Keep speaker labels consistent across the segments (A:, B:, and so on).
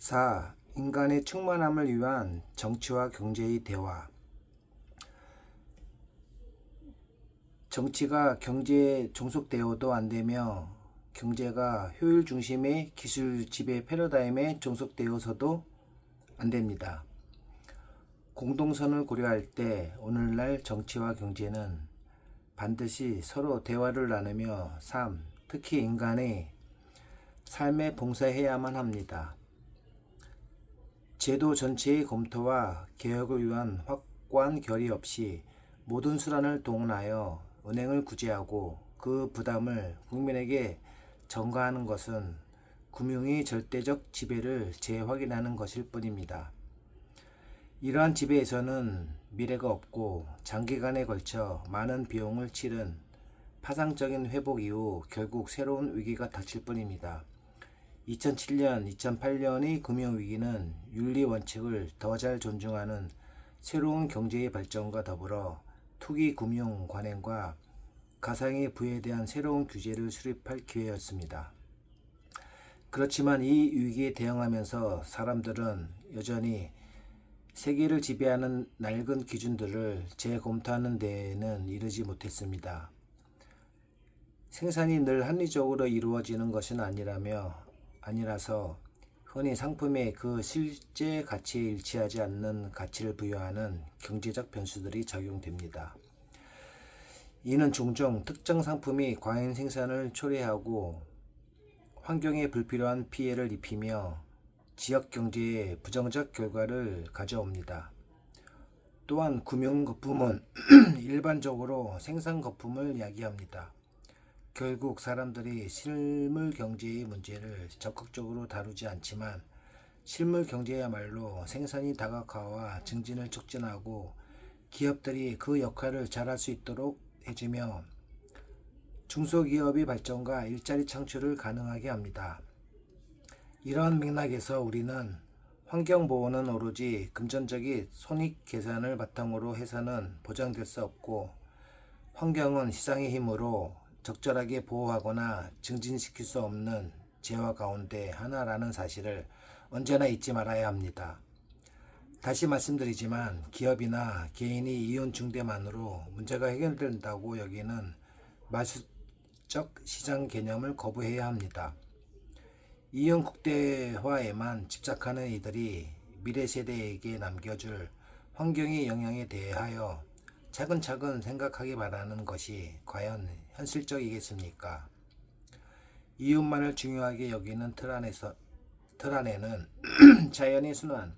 A: 4. 인간의 충만함을 위한 정치와 경제의 대화. 정치가 경제에 종속되어도 안되며 경제가 효율 중심의 기술 지배 패러다임에 종속되어서도 안됩니다. 공동선을 고려할 때 오늘날 정치와 경제는 반드시 서로 대화를 나누며 삶, 특히 인간의 삶에 봉사해야만 합니다. 제도 전체의 검토와 개혁을 위한 확고한 결의 없이 모든 수단을 동원하여 은행을 구제하고 그 부담을 국민에게 전가하는 것은 금융의 절대적 지배를 재확인하는 것일 뿐입니다. 이러한 지배에서는 미래가 없고 장기간에 걸쳐 많은 비용을 치른 파상적인 회복 이후 결국 새로운 위기가 닥칠 뿐입니다. 2007년, 2008년의 금융위기는 윤리 원칙을 더 잘 존중하는 새로운 경제의 발전과 더불어 투기 금융 관행과 가상의 부에 대한 새로운 규제를 수립할 기회였습니다. 그렇지만 이 위기에 대응하면서 사람들은 여전히 세계를 지배하는 낡은 기준들을 재검토하는 데에는 이르지 못했습니다. 생산이 늘 합리적으로 이루어지는 것은 아니라서 흔히 상품의 그 실제 가치에 일치하지 않는 가치를 부여하는 경제적 변수들이 적용됩니다. 이는 종종 특정 상품이 과잉 생산을 초래하고 환경에 불필요한 피해를 입히며 지역 경제에 부정적 결과를 가져옵니다. 또한 금융거품은 일반적으로 생산거품을 이야기합니다. 결국 사람들이 실물 경제의 문제를 적극적으로 다루지 않지만 실물 경제야말로 생산이 다각화와 증진을 촉진하고 기업들이 그 역할을 잘할 수 있도록 해주며 중소기업의 발전과 일자리 창출을 가능하게 합니다. 이러한 맥락에서 우리는 환경보호는 오로지 금전적인 손익계산을 바탕으로 해서는 보장될 수 없고 환경은 시장의 힘으로 적절하게 보호하거나 증진시킬 수 없는 재화 가운데 하나라는 사실을 언제나 잊지 말아야 합니다. 다시 말씀드리지만 기업이나 개인이 이윤 증대만으로 문제가 해결된다고 여기는 마술적 시장 개념을 거부해야 합니다. 이윤 국대화에만 집착하는 이들이 미래 세대에게 남겨줄 환경의 영향에 대하여 차근차근 생각하기 바라는 것이 과연 현실적이겠습니까? 이윤만을 중요하게 여기는 틀 안에는 자연의 순환,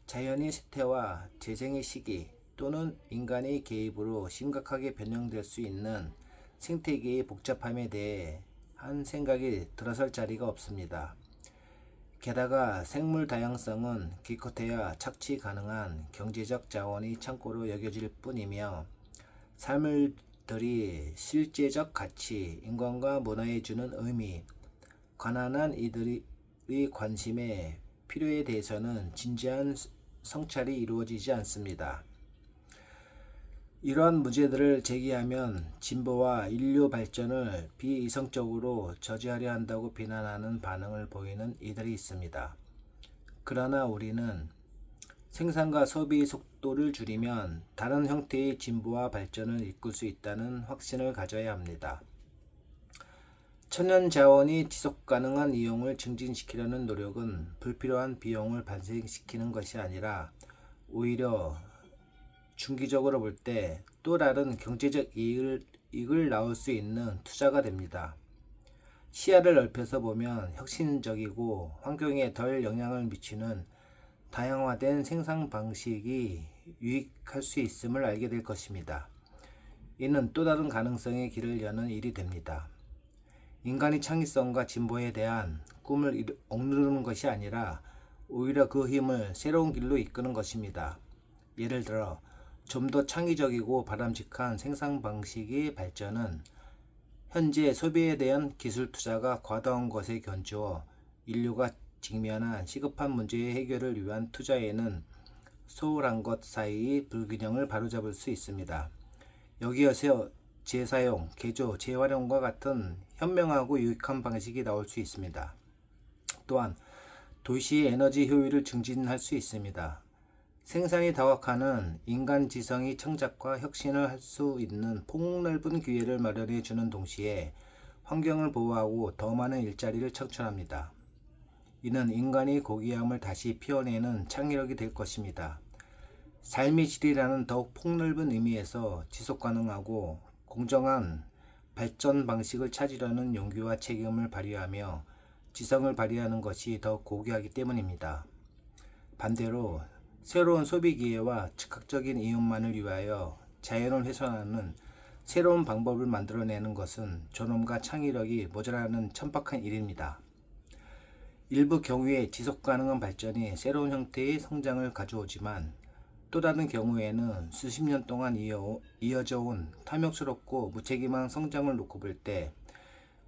A: 자연의 쇠퇴와 재생의 시기 또는 인간의 개입으로 심각하게 변형될 수 있는 생태계의 복잡함에 대해 한 생각이 들어설 자리가 없습니다. 게다가 생물 다양성은 기껏해야 착취 가능한 경제적 자원의 창고로 여겨질 뿐이며 삶들이 실제적 가치, 인간과 문화에 주는 의미, 가난한 이들의 관심의 필요에 대해서는 진지한 성찰이 이루어지지 않습니다. 이러한 문제들을 제기하면 진보와 인류 발전을 비이성적으로 저지하려 한다고 비난하는 반응을 보이는 이들이 있습니다. 그러나 우리는 생산과 소비의 속도를 줄이면 다른 형태의 진보와 발전을 이끌 수 있다는 확신을 가져야 합니다. 천연자원이 지속가능한 이용을 증진시키려는 노력은 불필요한 비용을 발생시키는 것이 아니라 오히려 중기적으로 볼 때 또 다른 경제적 이익을 낳을 수 있는 투자가 됩니다. 시야를 넓혀서 보면 혁신적이고 환경에 덜 영향을 미치는 다양화된 생산 방식이 유익할 수 있음을 알게 될 것입니다. 이는 또 다른 가능성의 길을 여는 일이 됩니다. 인간의 창의성과 진보에 대한 꿈을 억누르는 것이 아니라 오히려 그 힘을 새로운 길로 이끄는 것입니다. 예를 들어 좀 더 창의적이고 바람직한 생산 방식의 발전은 현재 소비에 대한 기술 투자가 과다한 것에 견주어 인류가 직면한 시급한 문제의 해결을 위한 투자에는 소홀한 것 사이의 불균형을 바로잡을 수 있습니다. 여기에서 재사용, 개조, 재활용과 같은 현명하고 유익한 방식이 나올 수 있습니다. 또한 도시의 에너지 효율을 증진할 수 있습니다. 생산이 다각화는 인간 지성이 창작과 혁신을 할 수 있는 폭넓은 기회를 마련해 주는 동시에 환경을 보호하고 더 많은 일자리를 창출합니다. 이는 인간이 고귀함을 다시 피워내는 창의력이 될 것입니다. 삶의 질이라는 더욱 폭넓은 의미에서 지속가능하고 공정한 발전 방식을 찾으려는 용기와 책임을 발휘하며 지성을 발휘하는 것이 더 고귀하기 때문입니다. 반대로 새로운 소비 기회와 즉각적인 이윤만을 위하여 자연을 훼손하는 새로운 방법을 만들어내는 것은 존엄과 창의력이 모자라는 천박한 일입니다. 일부 경우에 지속가능한 발전이 새로운 형태의 성장을 가져오지만 또 다른 경우에는 수십 년 동안 이어져 온 탐욕스럽고 무책임한 성장을 놓고 볼 때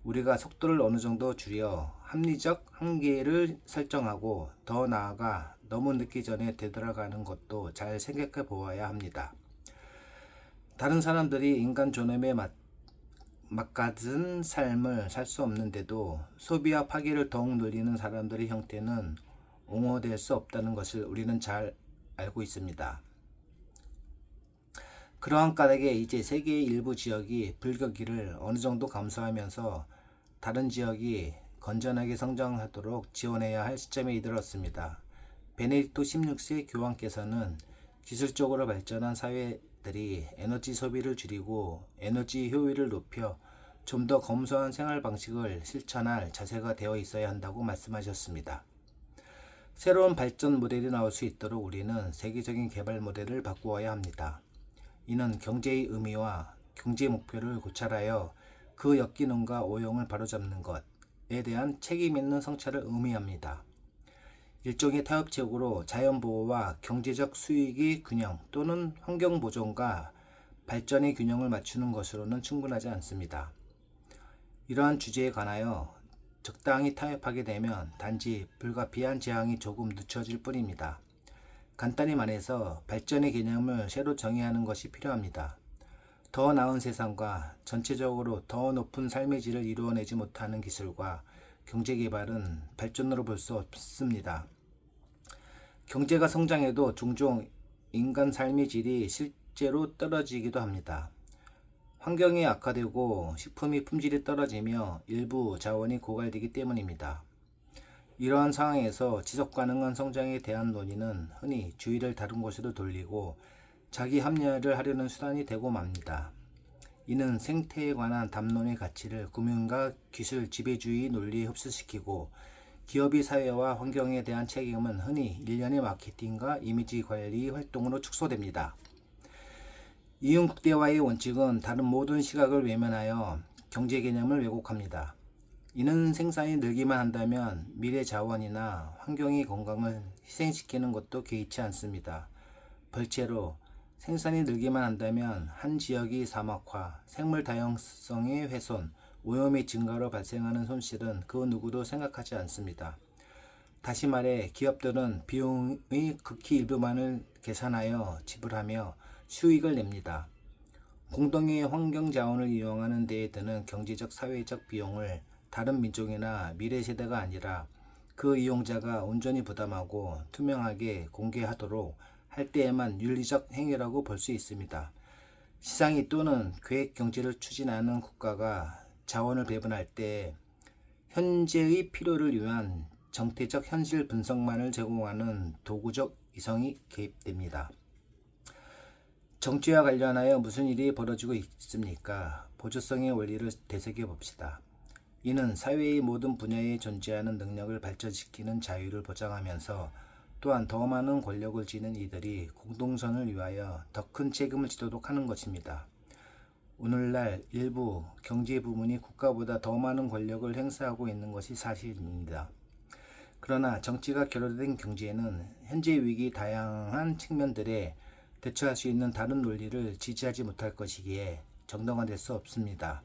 A: 우리가 속도를 어느 정도 줄여 합리적 한계를 설정하고 더 나아가 너무 늦기 전에 되돌아가는 것도 잘 생각해 보아야 합니다. 다른 사람들이 인간 존엄에 맞가진 삶을 살 수 없는데도 소비와 파괴를 더욱 늘리는 사람들의 형태는 옹호될 수 없다는 것을 우리는 잘 알고 있습니다. 그러한 까닭에 이제 세계의 일부 지역이 불격기를 어느 정도 감수하면서 다른 지역이 건전하게 성장하도록 지원해야 할 시점에 이르렀습니다. 베네딕토 16세 교황께서는 기술적으로 발전한 사회들이 에너지 소비를 줄이고 에너지 효율을 높여 좀 더 검소한 생활 방식을 실천할 자세가 되어 있어야 한다고 말씀하셨습니다. 새로운 발전 모델이 나올 수 있도록 우리는 세계적인 개발 모델을 바꾸어야 합니다. 이는 경제의 의미와 경제 목표를 고찰하여 그 역기능과 오용을 바로잡는 것에 대한 책임 있는 성찰을 의미합니다. 일종의 타협책으로 자연보호와 경제적 수익의 균형 또는 환경보존과 발전의 균형을 맞추는 것으로는 충분하지 않습니다. 이러한 주제에 관하여 적당히 타협하게 되면 단지 불가피한 재앙이 조금 늦춰질 뿐입니다. 간단히 말해서 발전의 개념을 새로 정의하는 것이 필요합니다. 더 나은 세상과 전체적으로 더 높은 삶의 질을 이루어내지 못하는 기술과 경제개발은 발전으로 볼 수 없습니다. 경제가 성장해도 종종 인간 삶의 질이 실제로 떨어지기도 합니다. 환경이 악화되고 식품의 품질이 떨어지며 일부 자원이 고갈되기 때문입니다. 이러한 상황에서 지속가능한 성장에 대한 논의는 흔히 주의를 다른 곳으로 돌리고 자기 합리화를 하려는 수단이 되고 맙니다. 이는 생태에 관한 담론의 가치를 금융과 기술 지배주의 논리에 흡수시키고 기업의 사회와 환경에 대한 책임은 흔히 일련의 마케팅과 이미지 관리 활동으로 축소됩니다. 이윤국대화의 원칙은 다른 모든 시각을 외면하여 경제 개념을 왜곡합니다. 이는 생산이 늘기만 한다면 미래 자원이나 환경의 건강을 희생시키는 것도 개의치 않습니다. 벌채로 생산이 늘기만 한다면 한 지역의 사막화, 생물 다양성의 훼손, 오염의 증가로 발생하는 손실은 그 누구도 생각하지 않습니다. 다시 말해 기업들은 비용의 극히 일부만을 계산하여 지불하며 수익을 냅니다. 공동의 환경 자원을 이용하는 데에 드는 경제적 사회적 비용을 다른 민족이나 미래 세대가 아니라 그 이용자가 온전히 부담하고 투명하게 공개하도록 할 때에만 윤리적 행위라고 볼 수 있습니다. 시장이 또는 계획 경제를 추진하는 국가가 자원을 배분할 때 현재의 필요를 위한 정태적 현실 분석만을 제공하는 도구적 이성이 개입됩니다. 정치와 관련하여 무슨 일이 벌어지고 있습니까? 보조성의 원리를 되새겨 봅시다. 이는 사회의 모든 분야에 존재하는 능력을 발전시키는 자유를 보장하면서 또한 더 많은 권력을 지닌 이들이 공동선을 위하여 더 큰 책임을 지도록 하는 것입니다. 오늘날 일부 경제 부문이 국가보다 더 많은 권력을 행사하고 있는 것이 사실입니다. 그러나 정치가 결여된 경제에는 현재 위기 다양한 측면들에 대처할 수 있는 다른 논리를 지지하지 못할 것이기에 정당화될 수 없습니다.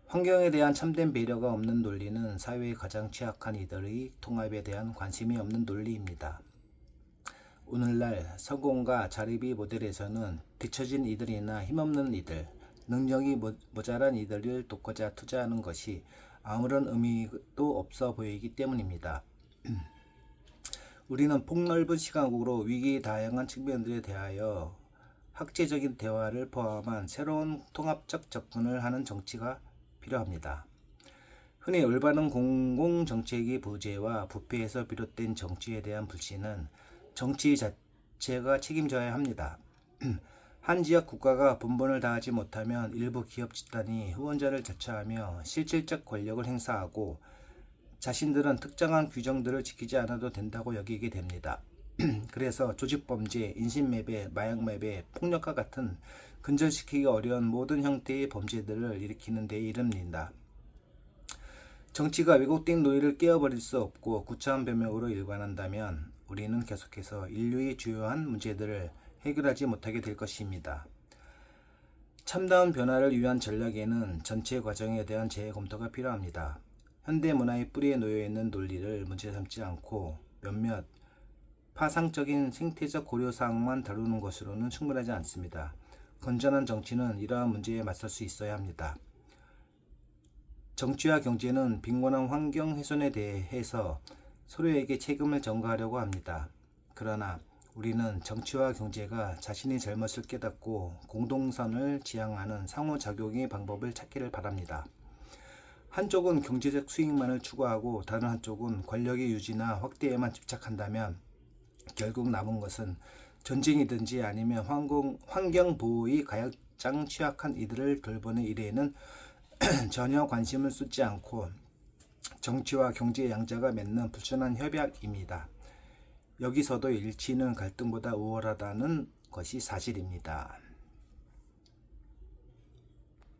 A: 환경에 대한 참된 배려가 없는 논리는 사회의 가장 취약한 이들의 통합에 대한 관심이 없는 논리입니다. 오늘날 성공과 자립의 모델에서는 뒤처진 이들이나 힘없는 이들, 능력이 모자란 이들을 돕고자 투자하는 것이 아무런 의미도 없어 보이기 때문입니다. 우리는 폭넓은 시각으로 위기의 다양한 측면들에 대하여 학제적인 대화를 포함한 새로운 통합적 접근을 하는 정치가 필요합니다. 흔히 올바른 공공정책의 부재와 부패에서 비롯된 정치에 대한 불신은 정치 자체가 책임져야 합니다. 한 지역 국가가 본분을 다하지 못하면 일부 기업 집단이 후원자를 자처하며 실질적 권력을 행사하고 자신들은 특정한 규정들을 지키지 않아도 된다고 여기게 됩니다. 그래서 조직범죄, 인신매매, 마약매매, 폭력과 같은 근절시키기 어려운 모든 형태의 범죄들을 일으키는 데 이릅니다. 정치가 왜곡된 노예를 깨어버릴 수 없고 구차한 변명으로 일관한다면 우리는 계속해서 인류의 주요한 문제들을 해결하지 못하게 될 것입니다. 참다운 변화를 위한 전략에는 전체 과정에 대한 재검토가 필요합니다. 현대 문화의 뿌리에 놓여있는 논리를 문제 삼지 않고 몇몇 파상적인 생태적 고려사항만 다루는 것으로는 충분하지 않습니다. 건전한 정치는 이러한 문제에 맞설 수 있어야 합니다. 정치와 경제는 빈곤한 환경 훼손에 대해서 서로에게 책임을 전가하려고 합니다. 그러나 우리는 정치와 경제가 자신의 잘못을 깨닫고 공동선을 지향하는 상호작용의 방법을 찾기를 바랍니다. 한쪽은 경제적 수익만을 추구하고 다른 한쪽은 권력의 유지나 확대에만 집착한다면 결국 남은 것은 전쟁이든지 아니면 환경보호의 가장 취약한 이들을 돌보는 일에는 전혀 관심을 쏟지 않고 정치와 경제 양자가 맺는 불순한 협약입니다. 여기서도 일치는 갈등보다 우월하다는 것이 사실입니다.